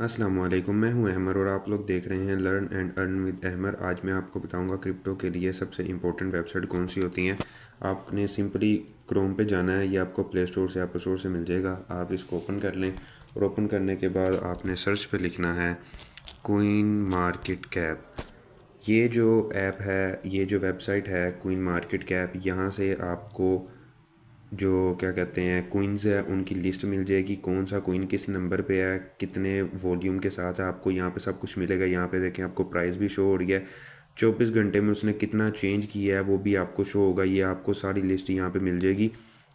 अस्सलाम वालेकुम, मैं हूं अहमर और आप लोग देख रहे हैं learn and earn with Ahmar. आज मैं आपको बताऊंगा क्रिप्टो के लिए सबसे इम्पोर्टेंट वेबसाइट कौन सी होती हैं। आपने सिंपली क्रोम पे जाना है, ये आपको प्ले स्टोर से ऐप स्टोर से मिल जाएगा। आप इसको ओपन कर लें और ओपन करने के बाद आपने सर्च पे लिखना है कोइन मार्केट कैप। ये जो ऐप है, ये जो वेबसाइट है कोइन मार्केट कैप, यहाँ से आपको जो क्या कहते हैं क्वींस है उनकी लिस्ट मिल जाएगी। कौन सा क्वीन किस नंबर पे है, कितने वॉल्यूम के साथ है, आपको यहाँ पे सब कुछ मिलेगा। यहाँ पे देखें आपको प्राइस भी शो हो रही है, 24 घंटे में उसने कितना चेंज किया है वो भी आपको शो होगा। ये आपको सारी लिस्ट यहाँ पे मिल जाएगी।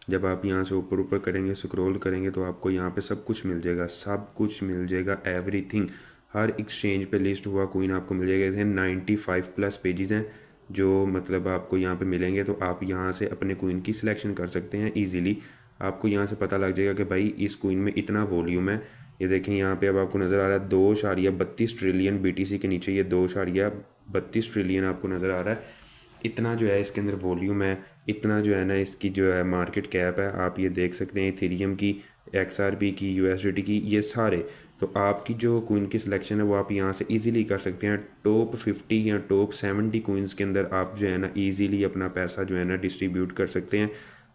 जब आप यहाँ से ऊपर ऊपर करेंगे, स्क्रॉल करेंगे तो आपको यहाँ पे सब कुछ मिल जाएगा, सब कुछ मिल जाएगा, एवरीथिंग। हर एक्सचेंज पे लिस्ट हुआ कोइन आपको मिल जाएगा। 95+ पेजेस हैं जो मतलब आपको यहाँ पे मिलेंगे। तो आप यहाँ से अपने कोइन की सिलेक्शन कर सकते हैं इजीली। आपको यहाँ से पता लग जाएगा कि भाई इस कोइन में इतना वॉल्यूम है। ये देखें यहाँ पे अब आपको नज़र आ रहा है 2.32 ट्रिलियन BTC के नीचे ये 2.32 ट्रिलियन आपको नज़र आ रहा है। इतना जो है इसके अंदर वॉल्यूम है, इतना जो है ना इसकी जो है मार्केट कैप है। आप ये देख सकते हैं इथेरियम की, XRP की, USDT की, ये सारे। तो आपकी जो कोइन की सिलेक्शन है वो आप यहाँ से इजीली कर सकते हैं। टॉप 50 या टॉप 70 कोइंस के अंदर आप जो है ना इजीली अपना पैसा जो है ना डिस्ट्रीब्यूट कर सकते हैं।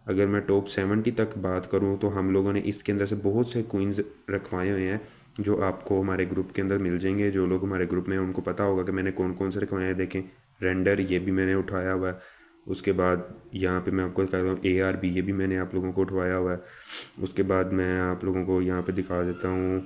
अगर मैं टॉप 70 तक बात करूँ तो हम लोगों ने इसके अंदर से बहुत से कोइंस रखवाए हुए हैं जो आपको हमारे ग्रुप के अंदर मिल जाएंगे। जो लोग हमारे ग्रुप में हैं उनको पता होगा कि मैंने कौन कौन से रखवाए हैं। देखें रेंडर, ये भी मैंने उठाया हुआ है। उसके बाद यहाँ पे मैं आपको दिखा रहा हूँ ARB, ये भी मैंने आप लोगों को उठवाया हुआ है। उसके बाद मैं आप लोगों को यहाँ पे दिखा देता हूँ।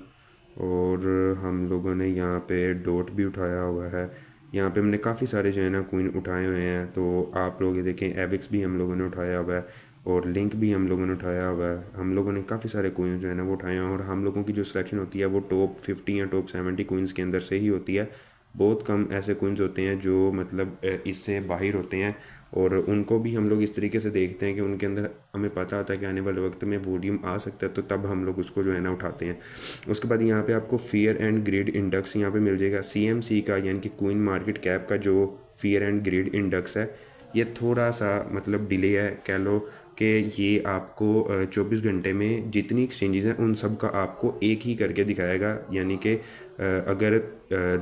और हम लोगों ने यहाँ पे डॉट भी उठाया हुआ है। यहाँ पे हमने काफ़ी सारे जो है ना कोइन उठाए हुए हैं। तो आप लोग ये देखें एविक्स भी हम लोगों ने उठाया हुआ है और लिंक भी हम लोगों ने उठाया हुआ है। हम लोगों ने काफ़ी सारे कोइन जो है ना वो उठाए हैं। और हम लोगों की जो सिलेक्शन होती है वो टॉप 50 या टॉप 70 कोइंस के अंदर से ही होती है। बहुत कम ऐसे कोइंस होते हैं जो मतलब इससे बाहर होते हैं। और उनको भी हम लोग इस तरीके से देखते हैं कि उनके अंदर हमें पता होता है कि आने वाले वक्त में वॉल्यूम आ सकता है, तो तब हम लोग उसको जो है ना उठाते हैं। उसके बाद यहाँ पे आपको फियर एंड ग्रीड इंडेक्स यहाँ पे मिल जाएगा CMC का, यानी कि क्वीन मार्केट कैप का जो फियर एंड ग्रीड इंडेक्स है। ये थोड़ा सा मतलब डिले है, कह लो कि ये आपको 24 घंटे में जितनी एक्सचेंजेस हैं उन सब का आपको एक ही करके दिखाएगा। यानी कि अगर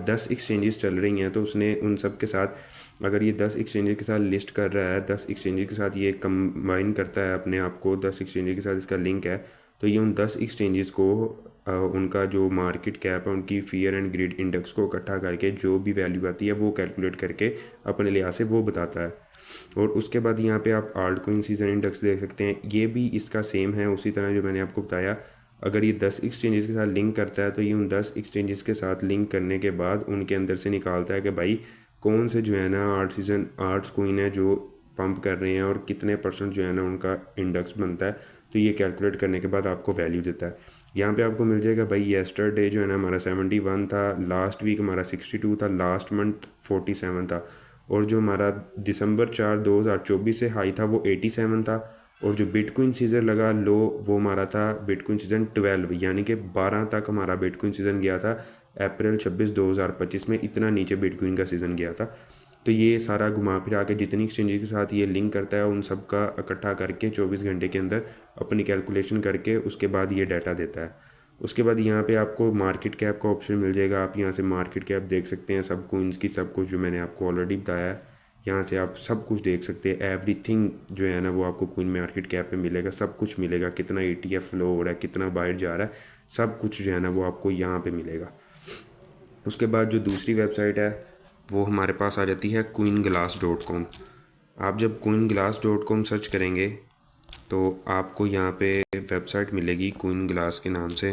10 एक्सचेंजेस चल रही हैं तो उसने उन सब के साथ, अगर ये 10 एक्सचेंजेस के साथ लिस्ट कर रहा है, 10 एक्सचेंजेस के साथ ये कंबाइन करता है अपने आप को, 10 एक्सचेंजेस के साथ इसका लिंक है, तो ये उन 10 एक्सचेंजेस को उनका जो मार्केट कैप है उनकी फियर एंड ग्रीड इंडेक्स को इकट्ठा करके जो भी वैल्यू आती है वो कैलकुलेट करके अपने लिहाज से वो बताता है। और उसके बाद यहाँ पे आप आल्ट कोइन सीजन इंडेक्स देख सकते हैं, ये भी इसका सेम है उसी तरह जो मैंने आपको बताया। अगर ये 10 एक्सचेंजेस के साथ लिंक करता है तो ये उन 10 एक्सचेंजेस के साथ लिंक करने के बाद उनके अंदर से निकालता है कि भाई कौन से जो है ना आर्ट्स कोइन है जो पंप कर रहे हैं और कितने % जो है ना उनका इंडेक्स बनता है। तो ये कैलकुलेट करने के बाद आपको वैल्यू देता है। यहाँ पे आपको मिल जाएगा भाई येस्टरडे जो है ना हमारा 71 था, लास्ट वीक हमारा 62 था, लास्ट मंथ 47 था। और जो हमारा दिसंबर 4 2024 से हाई था वो 87 था। और जो बिटकॉइन सीज़न लगा लो वो हमारा था बिटकॉइन सीज़न 12, यानी कि 12 तक हमारा बिटकॉइन सीज़न गया था। अप्रैल 26 2025 में इतना नीचे बिटकॉइन का सीज़न गया था। तो ये सारा घुमा फिरा के जितनी एक्सचेंजेस के साथ ये लिंक करता है उन सब का इकट्ठा करके 24 घंटे के अंदर अपनी कैलकुलेशन करके उसके बाद ये डाटा देता है। उसके बाद यहाँ पे आपको मार्केट कैप का ऑप्शन मिल जाएगा। आप यहाँ से मार्केट कैप देख सकते हैं सब कोइंस की, सब कुछ जो मैंने आपको ऑलरेडी बताया है। यहाँ से आप सब कुछ देख सकते हैं, एवरीथिंग जो है ना वो आपको कोइन मार्केट कैप पे मिलेगा, सब कुछ मिलेगा। कितना ETF फ्लो हो रहा है, कितना बाहर जा रहा है, सब कुछ जो है ना वो आपको यहाँ पे मिलेगा। उसके बाद जो दूसरी वेबसाइट है वो हमारे पास आ जाती है coinglass.com। आप जब coinglass.com सर्च करेंगे तो आपको यहाँ पे वेबसाइट मिलेगी कोइन ग्लास के नाम से।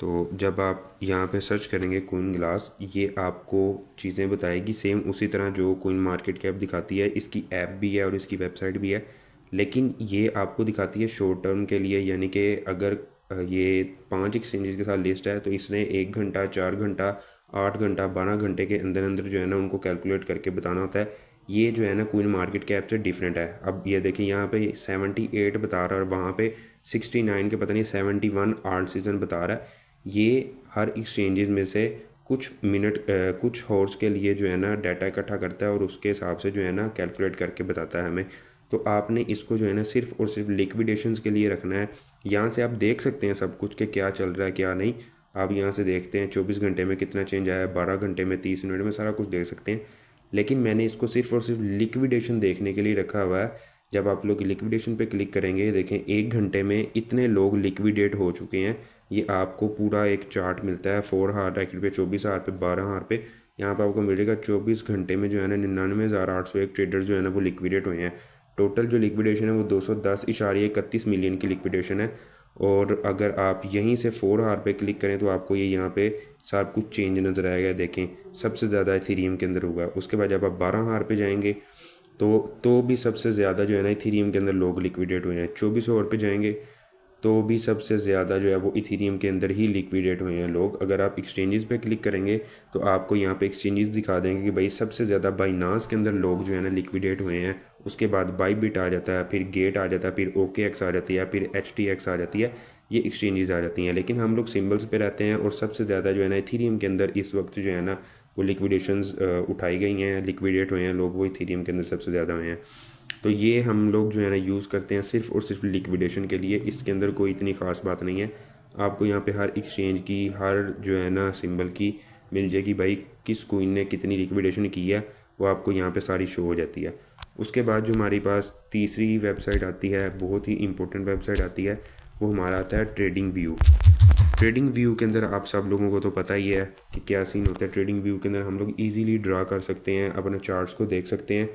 तो जब आप यहाँ पे सर्च करेंगे कोइन ग्लास, ये आपको चीज़ें बताएगी सेम उसी तरह जो कोइन मार्केट कैप दिखाती है। इसकी ऐप भी है और इसकी वेबसाइट भी है, लेकिन ये आपको दिखाती है शॉर्ट टर्म के लिए। यानी कि अगर ये 5 एक्सचेंजेस के साथ लिस्ट है तो इसने 1 घंटा, 4 घंटा, 8 घंटा, 12 घंटे के अंदर अंदर जो है ना उनको कैलकुलेट करके बताना होता है। ये जो है ना कोइन मार्केट कैप से डिफरेंट है। अब ये देखिए यहाँ पे 78 बता रहा है और वहाँ पे 69 के पता नहीं 71 आर्ट सीजन बता रहा है। ये हर एक्सचेंजेस में से कुछ मिनट कुछ हॉर्स के लिए जो है ना डाटा इकट्ठा करता है और उसके हिसाब से जो है ना कैलकुलेट करके बताता है हमें। तो आपने इसको जो है ना सिर्फ और सिर्फ लिक्विडेशंस के लिए रखना है। यहाँ से आप देख सकते हैं सब कुछ कि क्या चल रहा है क्या नहीं। आप यहाँ से देखते हैं 24 घंटे में कितना चेंज आया है, 12 घंटे में, 30 मिनट में, सारा कुछ देख सकते हैं। लेकिन मैंने इसको सिर्फ और सिर्फ लिक्विडेशन देखने के लिए रखा हुआ है। जब आप लोग लिक्विडेशन पे क्लिक करेंगे, देखें 1 घंटे में इतने लोग लिक्विडेट हो चुके हैं। ये आपको पूरा एक चार्ट मिलता है 4 हार रैकेट पे, 24 हार पे, 12 हार पे। यहाँ पे आपको मिलेगा 24 घंटे में जो है ना 99,801 ट्रेडर जो है ना वो लिक्विडेट हुए हैं। टोटल जो लिक्विडेशन है वो 210.31 मिलियन की लिक्विडेशन है। और अगर आप यहीं से 4 हार पे क्लिक करें तो आपको ये यहाँ पे सब कुछ चेंज नज़र आएगा। देखें सबसे ज़्यादा इथेरियम के अंदर हुआ है। उसके बाद जब आप 12 हार पे जाएंगे तो भी सबसे ज़्यादा जो है ना इथेरियम के अंदर लोग लिक्विडेट हुए हैं। 24 आवर पे जाएंगे तो भी सबसे ज़्यादा जो है वो इथेरियम के अंदर ही लिक्विडेट हुए हैं लोग। अगर आप एक्सचेंजेस पे क्लिक करेंगे तो आपको यहाँ पे एक्सचेंजेस दिखा देंगे कि भाई सबसे ज़्यादा बाइनांस के अंदर लोग जो है ना लिक्विडेट हुए हैं। उसके बाद बाईबिट आ जाता है, फिर गेट आ जाता है, फिर OKX आ जाती है, फिर HTX आ जाती है। ये एक्सचेंजेस आ जाती हैं। लेकिन हम लोग सिम्बल्स पे रहते हैं और सबसे ज़्यादा जो है ना इथेरियम के अंदर इस वक्त जो है ना वो लिक्विडेशंस उठाई गई हैं, लिक्विडेट हुए हैं लोग, वो इथेरियम के अंदर सबसे ज़्यादा हुए हैं। तो ये हम लोग जो है ना यूज़ करते हैं सिर्फ और सिर्फ लिक्विडेशन के लिए। इसके अंदर कोई इतनी ख़ास बात नहीं है। आपको यहाँ पे हर एक्सचेंज की, हर जो है ना सिंबल की मिल जाएगी, भाई किस कोइन ने कितनी लिक्विडेशन की है वो आपको यहाँ पे सारी शो हो जाती है। उसके बाद जो हमारे पास तीसरी वेबसाइट आती है, बहुत ही इंपॉर्टेंट वेबसाइट आती है, वो हमारा आता है ट्रेडिंग व्यू। ट्रेडिंग व्यू के अंदर आप सब लोगों को तो पता ही है कि क्या सीन होता है। ट्रेडिंग व्यू के अंदर हम लोग ईज़िली ड्रा कर सकते हैं, अपने चार्ट्स को देख सकते हैं।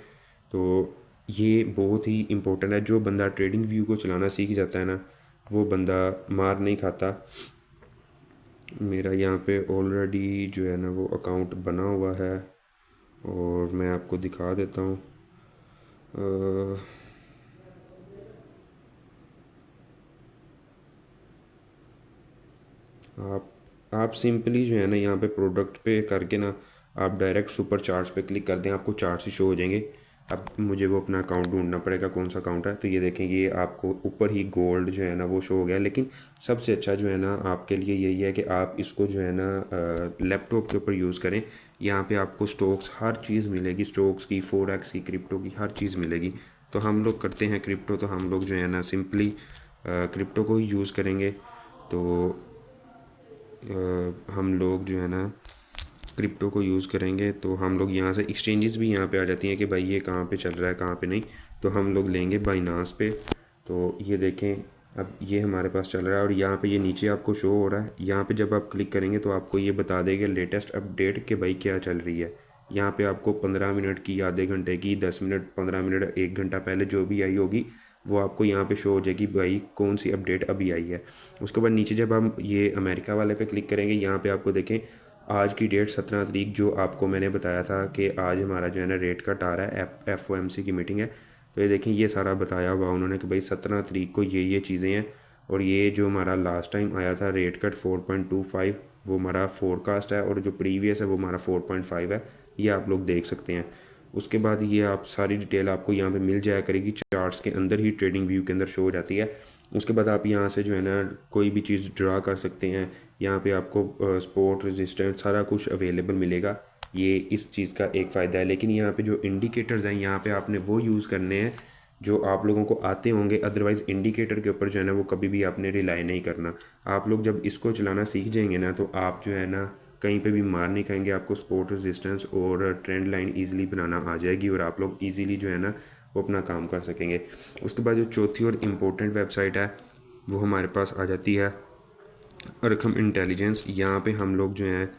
तो ये बहुत ही इम्पोर्टेंट है। जो बंदा ट्रेडिंग व्यू को चलाना सीख जाता है ना, वो बंदा मार नहीं खाता। मेरा यहाँ पे ऑलरेडी जो है ना वो अकाउंट बना हुआ है और मैं आपको दिखा देता हूँ। आप सिंपली जो है ना यहाँ पे प्रोडक्ट पे करके ना आप डायरेक्ट सुपर चार्ट्स पे क्लिक कर दें, आपको चार्ट्स ही शो हो जाएंगे। अब मुझे वो अपना अकाउंट ढूंढना पड़ेगा कौन सा अकाउंट है। तो ये देखें, ये आपको ऊपर ही गोल्ड जो है ना वो शो हो गया। लेकिन सबसे अच्छा जो है ना आपके लिए यही है कि आप इसको जो है ना लैपटॉप के ऊपर यूज़ करें। यहाँ पे आपको स्टॉक्स हर चीज़ मिलेगी, स्टॉक्स की, फॉरेक्स की, क्रिप्टो की, हर चीज़ मिलेगी। तो हम लोग करते हैं क्रिप्टो, तो हम लोग जो है ना सिंपली क्रिप्टो को ही यूज़ करेंगे। तो हम लोग जो है ना क्रिप्टो को यूज़ करेंगे। तो हम लोग यहाँ से एक्सचेंजेस भी यहाँ पे आ जाती हैं कि भाई ये कहाँ पे चल रहा है, कहाँ पे नहीं। तो हम लोग लेंगे बाइनांस पे। तो ये देखें, अब ये हमारे पास चल रहा है और यहाँ पे ये नीचे आपको शो हो रहा है। यहाँ पे जब आप क्लिक करेंगे तो आपको ये बता देगा लेटेस्ट अपडेट कि भाई क्या चल रही है। यहाँ पे आपको 15 मिनट की, आधे घंटे की, 10 मिनट, 15 मिनट, 1 घंटा पहले जो भी आई होगी वो आपको यहाँ पे शो हो जाएगी भाई कौन सी अपडेट अभी आई है। उसके बाद नीचे जब हम ये अमेरिका वाले पे क्लिक करेंगे, यहाँ पे आपको देखें आज की डेट 17 तारीख, जो आपको मैंने बताया था कि आज हमारा जो है ना रेट कट आ रहा है, FOMC की मीटिंग है। तो ये देखें, ये सारा बताया हुआ उन्होंने कि भाई 17 तारीख को ये चीज़ें हैं। और ये जो हमारा लास्ट टाइम आया था रेट कट 4.25, वो हमारा फोरकास्ट है, और जो प्रीवियस है वो हमारा 4.5 है। ये आप लोग देख सकते हैं। उसके बाद ये आप सारी डिटेल आपको यहाँ पे मिल जाया करेगी, चार्ट्स के अंदर ही ट्रेडिंग व्यू के अंदर शो हो जाती है। उसके बाद आप यहाँ से जो है ना कोई भी चीज़ ड्रा कर सकते हैं। यहाँ पे आपको सपोर्ट, रेजिस्टेंस, सारा कुछ अवेलेबल मिलेगा। ये इस चीज़ का एक फ़ायदा है। लेकिन यहाँ पे जो इंडिकेटर्स हैं, यहाँ पे आपने वो यूज़ करने हैं जो आप लोगों को आते होंगे। अदरवाइज़ इंडिकेटर के ऊपर जो है ना वो कभी भी आपने रिलाई नहीं करना। आप लोग जब इसको चलाना सीख जाएंगे ना तो आप जो है ना कहीं पे भी मार नहीं खाएंगे। आपको सपोर्ट, रेजिस्टेंस और ट्रेंड लाइन ईज़िली बनाना आ जाएगी और आप लोग ईज़िली जो है ना वो अपना काम कर सकेंगे। उसके बाद जो चौथी और इम्पोर्टेंट वेबसाइट है वो हमारे पास आ जाती है अरकम इंटेलिजेंस। यहाँ पे हम लोग जो हैं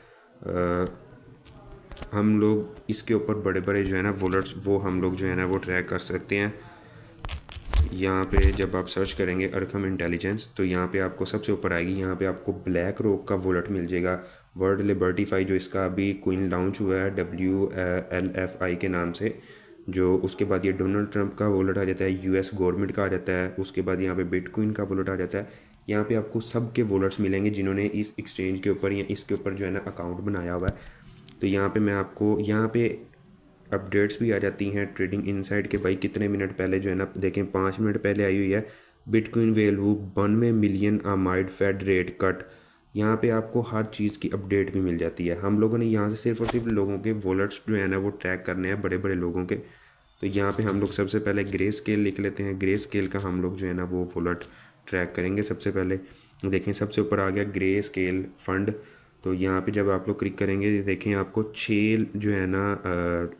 हम लोग इसके ऊपर बड़े बड़े जो है ना वॉलेट्स वो हम लोग जो है ना वो ट्रैक कर सकते हैं। यहाँ पे जब आप सर्च करेंगे अरकम इंटेलिजेंस तो यहाँ पे आपको सबसे ऊपर आएगी। यहाँ पे आपको ब्लैक रॉक का वॉलेट मिल जाएगा। वर्ल्ड लिबर्टीफाई जो इसका अभी कोइन लॉन्च हुआ है WLFI के नाम से। जो उसके बाद ये डोनाल्ड ट्रंप का वॉलेट आ जाता है, US गवर्नमेंट का आ जाता है। उसके बाद यहाँ पे बिटकॉइन का वॉलेट आ जाता है। यहाँ पे आपको सब के वॉलेट्स मिलेंगे जिन्होंने इस एक्सचेंज के ऊपर या इसके ऊपर जो है ना अकाउंट बनाया हुआ है। तो यहाँ पे मैं आपको यहाँ पे अपडेट्स भी आ जाती हैं ट्रेडिंग इनसाइड के भाई कितने मिनट पहले जो है ना, देखें 5 मिनट पहले आई हुई है। Bitcoin value 92 million amid fed rate cut. यहाँ पे आपको हर चीज़ की अपडेट भी मिल जाती है। हम लोगों ने यहाँ से सिर्फ और सिर्फ लोगों के वॉलेट्स जो है ना वो ट्रैक करने हैं, बड़े बड़े लोगों के। तो यहाँ पे हम लोग सबसे पहले ग्रे स्केल लिख लेते हैं। ग्रे स्केल का हम लोग जो है ना वो वॉलेट ट्रैक करेंगे। सबसे पहले देखें सबसे ऊपर आ गया ग्रे स्केल फंड। तो यहाँ पे जब आप लोग क्लिक करेंगे देखें आपको 6 जो है ना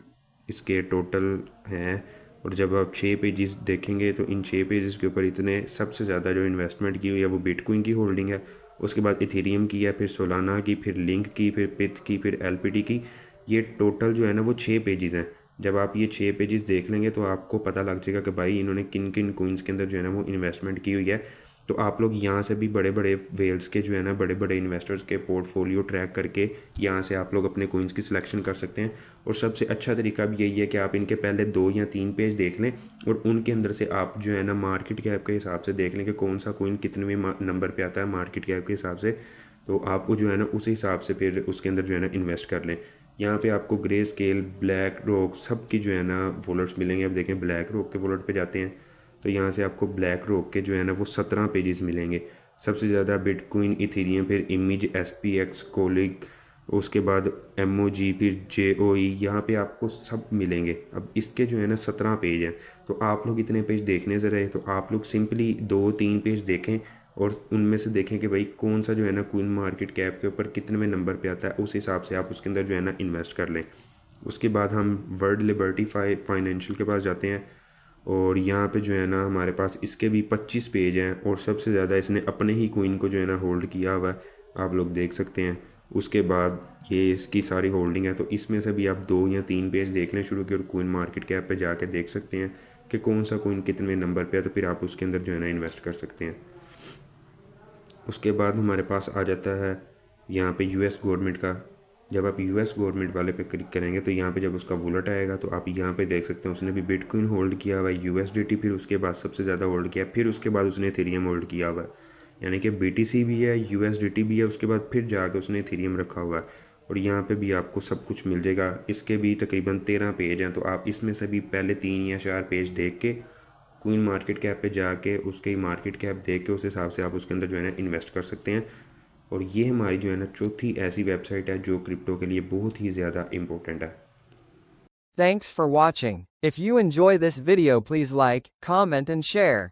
इसके टोटल हैं। और जब आप 6 पेजेस देखेंगे तो इन 6 पेजेस के ऊपर इतने सबसे ज़्यादा जो इन्वेस्टमेंट की हुई है वो बिटकॉइन की होल्डिंग है, उसके बाद इथेरियम की है, फिर सोलाना की, फिर लिंक की, फिर पिथ की, फिर एलपीटी की। ये टोटल जो है ना वो 6 पेजेस हैं। जब आप ये 6 पेजेस देख लेंगे तो आपको पता लग जाएगा कि भाई इन्होंने किन किन कोइंस के अंदर जो है ना वो इन्वेस्टमेंट की हुई है। तो आप लोग यहाँ से भी बड़े बड़े वेल्स के जो है ना बड़े बड़े इन्वेस्टर्स के पोर्टफोलियो ट्रैक करके यहाँ से आप लोग अपने कोइंस की सिलेक्शन कर सकते हैं। और सबसे अच्छा तरीका भी यही है कि आप इनके पहले 2 या 3 पेज देख लें और उनके अंदर से आप जो है ना मार्केट कैप के हिसाब से देख लें कि कौन सा कोइन कितने नंबर पे आता है मार्केट कैप के हिसाब से। तो आपको जो है ना उस हिसाब से फिर उसके अंदर जो है ना इन्वेस्ट कर लें। यहाँ पे आपको ग्रे स्केल, ब्लैक रॉक सब की जो है ना वॉलेट्स मिलेंगे। अब देखें ब्लैक रॉक के वॉलेट पे जाते हैं तो यहाँ से आपको ब्लैक रॉक के जो है ना वो 17 पेजेस मिलेंगे। सबसे ज़्यादा बिटकॉइन, इथेरियम, फिर इमेज, SPX, कोलिक, उसके बाद MOG, फिर JOE, यहाँ पे आपको सब मिलेंगे। अब इसके जो है ना 17 पेज हैं। तो आप लोग इतने पेज देखने से रहे तो आप लोग सिंपली 2-3 पेज देखें और उनमें से देखें कि भाई कौन सा जो है ना कोइन मार्केट कैप के ऊपर कितने नंबर पे आता है, उस हिसाब से आप उसके अंदर जो है ना इन्वेस्ट कर लें। उसके बाद हम वर्ल्ड लिबर्टी फाइनेंशियल के पास जाते हैं और यहाँ पे जो है ना हमारे पास इसके भी 25 पेज हैं और सबसे ज़्यादा इसने अपने ही कोइन को जो है ना होल्ड किया हुआ है, आप लोग देख सकते हैं। उसके बाद ये इसकी सारी होल्डिंग है तो इसमें से भी आप 2 या 3 पेज देखने शुरू किए और कोइन मार्केट कैप पे जाके देख सकते हैं कि कौन सा कोइन कितने नंबर पे है, तो फिर आप उसके अंदर जो है ना इन्वेस्ट कर सकते हैं। उसके बाद हमारे पास आ जाता है यहाँ पे US गवर्नमेंट का। जब आप US गवर्नमेंट वाले पे क्लिक करेंगे तो यहाँ पे जब उसका वॉलेट आएगा तो आप यहाँ पे देख सकते हैं उसने भी बिटकॉइन होल्ड किया हुआ है, USDT फिर उसके बाद सबसे ज़्यादा होल्ड किया, फिर उसके बाद उसने इथेरियम होल्ड किया हुआ है। यानी कि BTC भी है, USDT भी है, उसके बाद फिर जाके उसने इथेरियम रखा हुआ है। और यहाँ पे भी आपको सब कुछ मिल जाएगा। इसके भी तकरीबन 13 पेज हैं तो आप इसमें से भी पहले 3 या 4 पेज देख के कोइन मार्केट कैप पे जाके उसके मार्केट कैप देख के उस हिसाब से आप उसके अंदर जो है ना इन्वेस्ट कर सकते हैं। और ये हमारी जो है ना चौथी ऐसी वेबसाइट है जो क्रिप्टो के लिए बहुत ही ज़्यादा इम्पोर्टेंट है। Thanks for watching. If you enjoy this video, please like, comment and share.